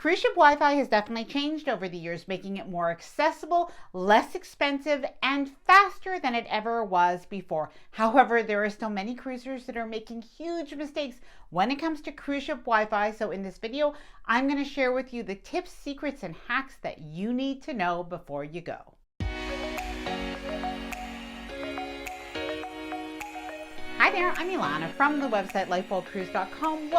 Cruise ship Wi-Fi has definitely changed over the years, making it more accessible, less expensive, and faster than it ever was before. However, there are still many cruisers that are making huge mistakes when it comes to cruise ship Wi-Fi. So in this video, I'm going to share with you the tips, secrets, and hacks that you need to know before you go. Hi there, I'm Ilana from the website lifewellcruise.com.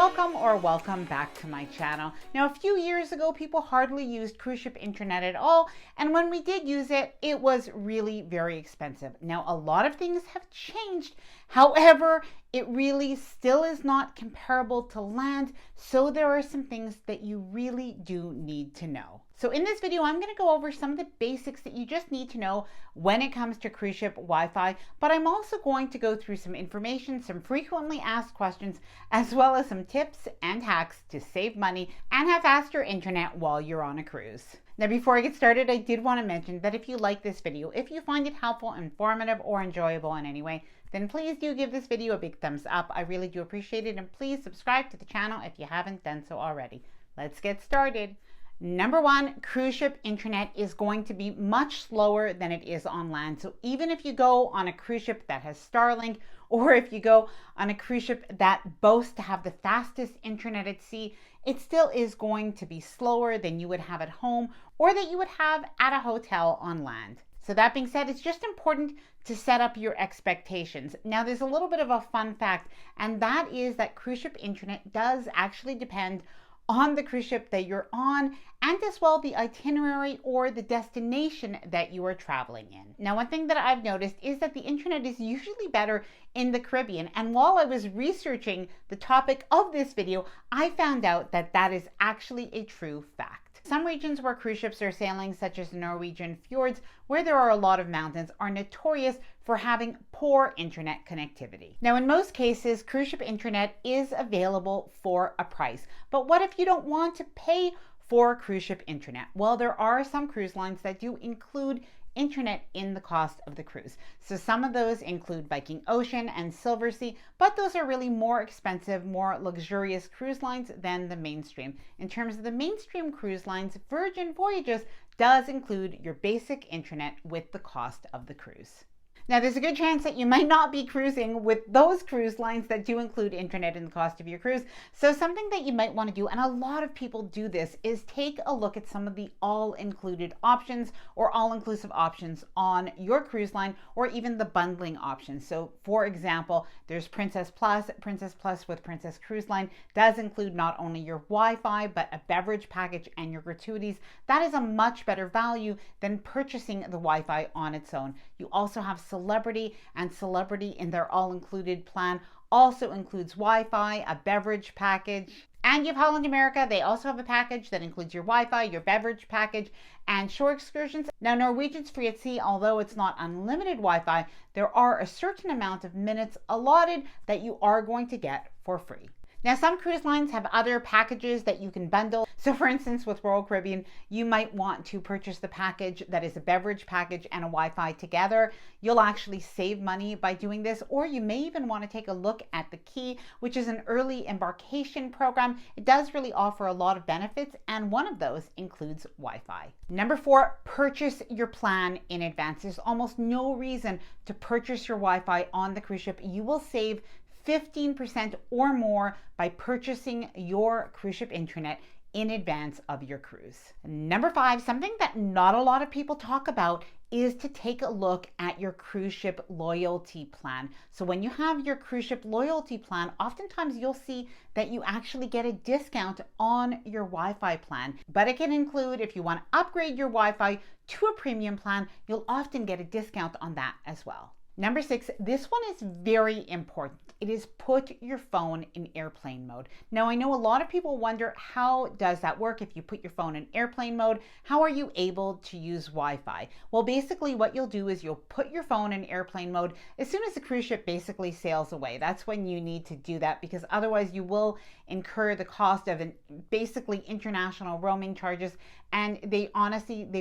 Welcome back to my channel. Now, a few years ago, people hardly used cruise ship internet at all, and when we did use it, it was really very expensive. Now, a lot of things have changed. However, it really still is not comparable to land, so there are some things that you really do need to know. So in this video, I'm going to go over some of the basics that you just need to know when it comes to cruise ship Wi-Fi, but I'm also going to go through some information, some frequently asked questions, as well as some tips and hacks to save money and have faster internet while you're on a cruise. Now, before I get started, I did want to mention that if you like this video, if you find it helpful, informative, or enjoyable in any way, then please do give this video a big thumbs up. I really do appreciate it, and please subscribe to the channel if you haven't done so already. Let's get started. Number one, cruise ship internet is going to be much slower than it is on land. So even if you go on a cruise ship that has Starlink, or if you go on a cruise ship that boasts to have the fastest internet at sea, it still is going to be slower than you would have at home or that you would have at a hotel on land. So that being said, it's just important to set up your expectations. Now, there's a little bit of a fun fact, and that is that cruise ship internet does actually depend on the cruise ship that you're on, and as well the itinerary or the destination that you are traveling in. Now, one thing that I've noticed is that the internet is usually better in the Caribbean, and while I was researching the topic of this video, I found out that that is actually a true fact. Some regions where cruise ships are sailing, such as the Norwegian fjords, where there are a lot of mountains, are notorious for having poor internet connectivity. Now, in most cases, cruise ship internet is available for a price. But what if you don't want to pay for cruise ship internet? Well, there are some cruise lines that do include internet in the cost of the cruise. So some of those include Viking Ocean and Silversea, but those are really more expensive, more luxurious cruise lines than the mainstream. In terms of the mainstream cruise lines, Virgin Voyages does include your basic internet with the cost of the cruise. Now, there's a good chance that you might not be cruising with those cruise lines that do include internet in the cost of your cruise. So something that you might want to do, and a lot of people do this, is take a look at some of the all-included options or all-inclusive options on your cruise line, or even the bundling options. So for example, there's Princess Plus. Princess Plus with Princess Cruise Line does include not only your Wi-Fi, but a beverage package and your gratuities. That is a much better value than purchasing the Wi-Fi on its own. You also have Celebrity, and Celebrity in their all-included plan also includes Wi-Fi, a beverage package. And you have Holland America. They also have a package that includes your Wi-Fi, your beverage package, and shore excursions. Now, Norwegian's free at sea, although it's not unlimited Wi-Fi, there are a certain amount of minutes allotted that you are going to get for free. Now, some cruise lines have other packages that you can bundle. So for instance, with Royal Caribbean, you might want to purchase the package that is a beverage package and a Wi-Fi together. You'll actually save money by doing this, or you may even want to take a look at the Key, which is an early embarkation program. It does really offer a lot of benefits, and one of those includes Wi-Fi. Number four, purchase your plan in advance. There's almost no reason to purchase your Wi-Fi on the cruise ship. You will save 15% or more by purchasing your cruise ship internet in advance of your cruise. Number five, something that not a lot of people talk about is to take a look at your cruise ship loyalty plan. So when you have your cruise ship loyalty plan, oftentimes you'll see that you actually get a discount on your Wi-Fi plan. But it can include, if you want to upgrade your Wi-Fi to a premium plan, you'll often get a discount on that as well. Number six, this one is very important. It is put your phone in airplane mode. Now, I know a lot of people wonder, how does that work? If you put your phone in airplane mode, how are you able to use Wi-Fi? Well, basically what you'll do is you'll put your phone in airplane mode as soon as the cruise ship basically sails away. That's when you need to do that, because otherwise you will incur the cost of basically international roaming charges, and they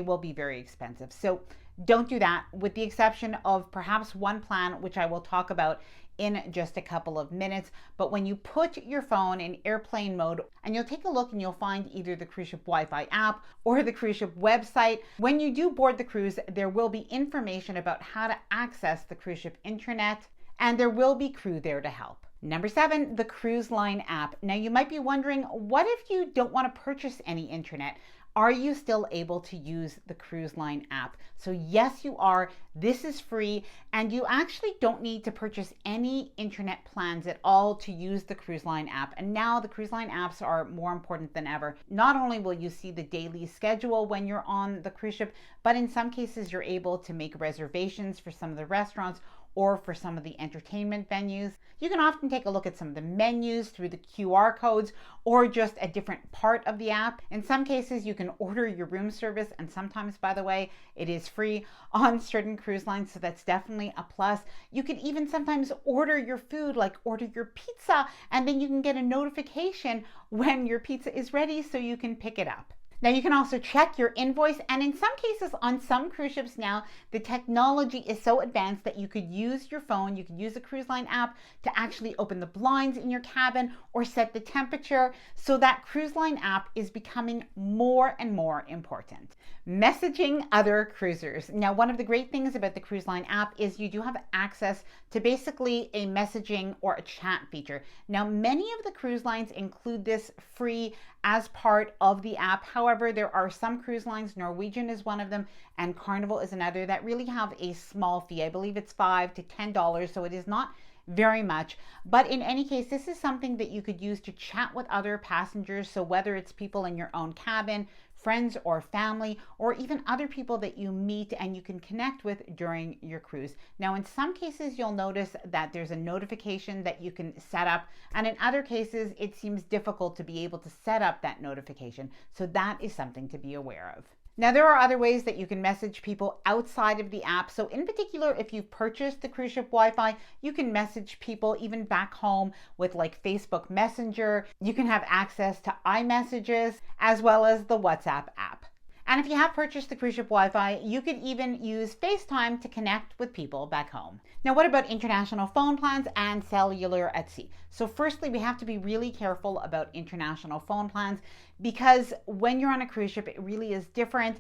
will be very expensive. So don't do that, with the exception of perhaps one plan, which I will talk about in just a couple of minutes. But when you put your phone in airplane mode, and you'll take a look and you'll find either the cruise ship Wi-Fi app or the cruise ship website, when you do board the cruise, there will be information about how to access the cruise ship intranet, and there will be crew there to help. Number 7, the cruise line app. Now you might be wondering, what if you don't want to purchase any intranet? Are you still able to use the cruise line app? So yes, you are. This is free, and you actually don't need to purchase any internet plans at all to use the cruise line app. And now the cruise line apps are more important than ever. Not only will you see the daily schedule when you're on the cruise ship, but in some cases you're able to make reservations for some of the restaurants or for some of the entertainment venues. You can often take a look at some of the menus through the QR codes or just a different part of the app. In some cases, you can order your room service, and sometimes, by the way, it is free on certain cruise lines, so that's definitely a plus. You can even sometimes order your food, like order your pizza, and then you can get a notification when your pizza is ready so you can pick it up. Now you can also check your invoice, and in some cases on some cruise ships now, the technology is so advanced that you could use your phone, you could use the cruise line app to actually open the blinds in your cabin or set the temperature. So that cruise line app is becoming more and more important. Messaging other cruisers. Now, one of the great things about the cruise line app is you do have access to basically a messaging or a chat feature. Now, many of the cruise lines include this free as part of the app. However, there are some cruise lines, Norwegian is one of them, and Carnival is another, that really have a small fee. I believe it's $5 to $10, so it is not very much. But in any case, this is something that you could use to chat with other passengers. So whether it's people in your own cabin, friends or family, or even other people that you meet and you can connect with during your cruise. Now, in some cases, you'll notice that there's a notification that you can set up, and in other cases, it seems difficult to be able to set up that notification. So that is something to be aware of. Now, there are other ways that you can message people outside of the app. So in particular, if you've purchased the cruise ship Wi-Fi, you can message people even back home with like Facebook Messenger. You can have access to iMessages as well as the WhatsApp app. And if you have purchased the cruise ship Wi-Fi, you could even use FaceTime to connect with people back home. Now, what about international phone plans and cellular at sea? So firstly, we have to be really careful about international phone plans, because when you're on a cruise ship, it really is different.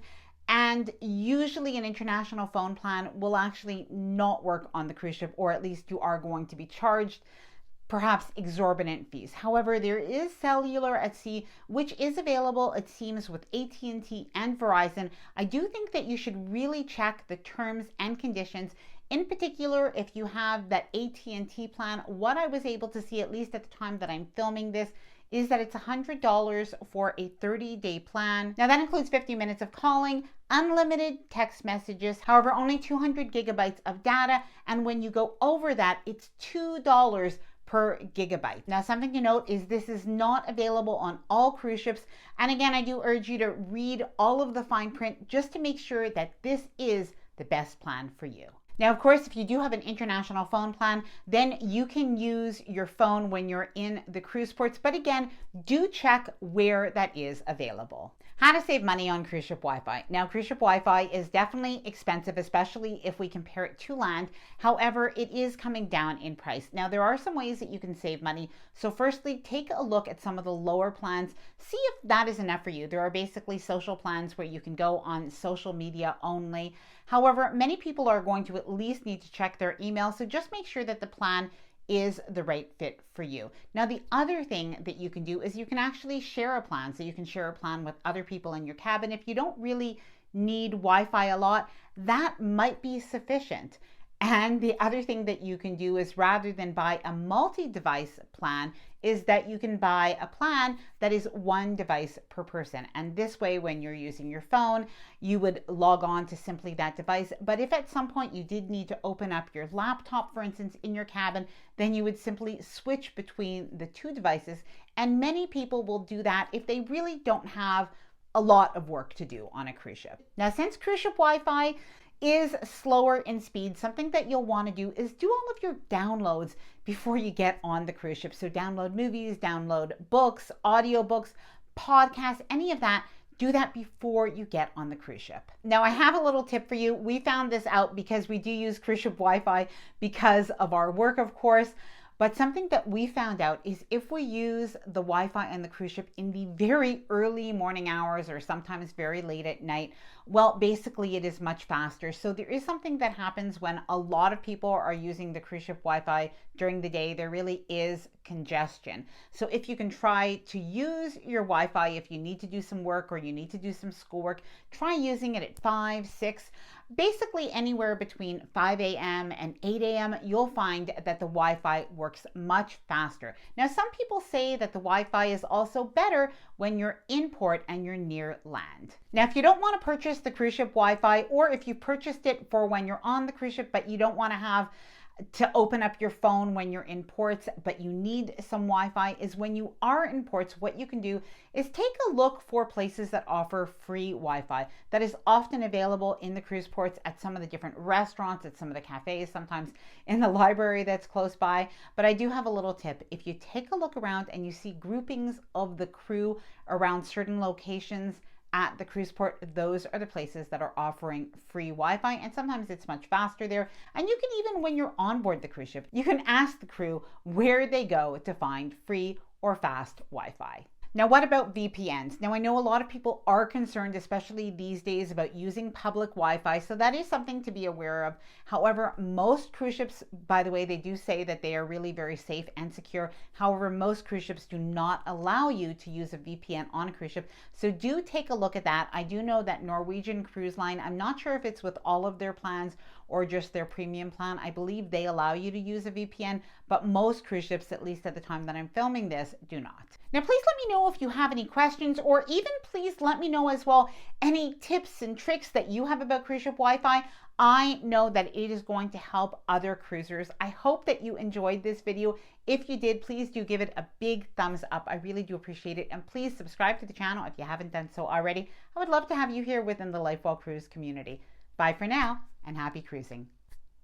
And usually an international phone plan will actually not work on the cruise ship, or at least you are going to be charged perhaps exorbitant fees. However, there is cellular at sea, which is available, it seems, with AT&T and Verizon. I do think that you should really check the terms and conditions. In particular, if you have that AT&T plan, what I was able to see, at least at the time that I'm filming this, is that it's $100 for a 30-day plan. Now that includes 50 minutes of calling, unlimited text messages, however, only 200 gigabytes of data. And when you go over that, it's $2 per gigabyte. Now, something to note is this is not available on all cruise ships. And again, I do urge you to read all of the fine print just to make sure that this is the best plan for you. Now, of course, if you do have an international phone plan, then you can use your phone when you're in the cruise ports. But again, do check where that is available. How to save money on cruise ship Wi-Fi. Now, cruise ship Wi-Fi is definitely expensive, especially if we compare it to land. However, it is coming down in price. Now, there are some ways that you can save money. So firstly, take a look at some of the lower plans. See if that is enough for you. There are basically social plans where you can go on social media only. However, many people are going to at least need to check their email. So just make sure that the plan is the right fit for you. Now, the other thing that you can do is you can actually share a plan. So you can share a plan with other people in your cabin. If you don't really need Wi-Fi a lot, that might be sufficient. And the other thing that you can do is, rather than buy a multi-device plan, is that you can buy a plan that is one device per person. And this way, when you're using your phone, you would log on to simply that device. But if at some point you did need to open up your laptop, for instance, in your cabin, then you would simply switch between the two devices. And many people will do that if they really don't have a lot of work to do on a cruise ship. Now, since cruise ship Wi-Fi is slower in speed, something that you'll want to do is do all of your downloads before you get on the cruise ship. So download movies, download books, audiobooks, podcasts, any of that. do that before you get on the cruise ship. Now, I have a little tip for you. We found this out because we do use cruise ship Wi-Fi because of our work, of course. But something that we found out is if we use the Wi-Fi on the cruise ship in the very early morning hours or sometimes very late at night, well, basically it is much faster. So there is something that happens when a lot of people are using the cruise ship Wi-Fi during the day. There really is congestion. So if you can try to use your Wi-Fi, if you need to do some work or you need to do some schoolwork, try using it at 5, 6, basically anywhere between 5 a.m. and 8 a.m. You'll find that the Wi-Fi works much faster. Now, some people say that the Wi-Fi is also better when you're in port and you're near land. Now, if you don't want to purchase the cruise ship Wi-Fi, or if you purchased it for when you're on the cruise ship, but you don't want to have to open up your phone when you're in ports, but you need some Wi-Fi, is when you are in ports, what you can do is take a look for places that offer free Wi-Fi. That is often available in the cruise ports at some of the different restaurants, at some of the cafes, sometimes in the library that's close by. But I do have a little tip. If you take a look around and you see groupings of the crew around certain locations at the cruise port, those are the places that are offering free Wi-Fi, and sometimes it's much faster there. And you can even, when you're on board the cruise ship, you can ask the crew where they go to find free or fast Wi-Fi. Now, what about VPNs? Now, I know a lot of people are concerned, especially these days, about using public Wi-Fi, so that is something to be aware of. However, most cruise ships, by the way, they do say that they are really very safe and secure. However, most cruise ships do not allow you to use a VPN on a cruise ship, so do take a look at that. I do know that Norwegian Cruise Line, I'm not sure if it's with all of their plans or just their premium plan. I believe they allow you to use a VPN, but most cruise ships, at least at the time that I'm filming this, do not. Now, please let me know if you have any questions, or even please let me know as well any tips and tricks that you have about cruise ship Wi-Fi. I know that it is going to help other cruisers. I hope that you enjoyed this video. If you did, please do give it a big thumbs up. I really do appreciate it. And please subscribe to the channel if you haven't done so already. I would love to have you here within the Life While Cruise community. Bye for now, and happy cruising.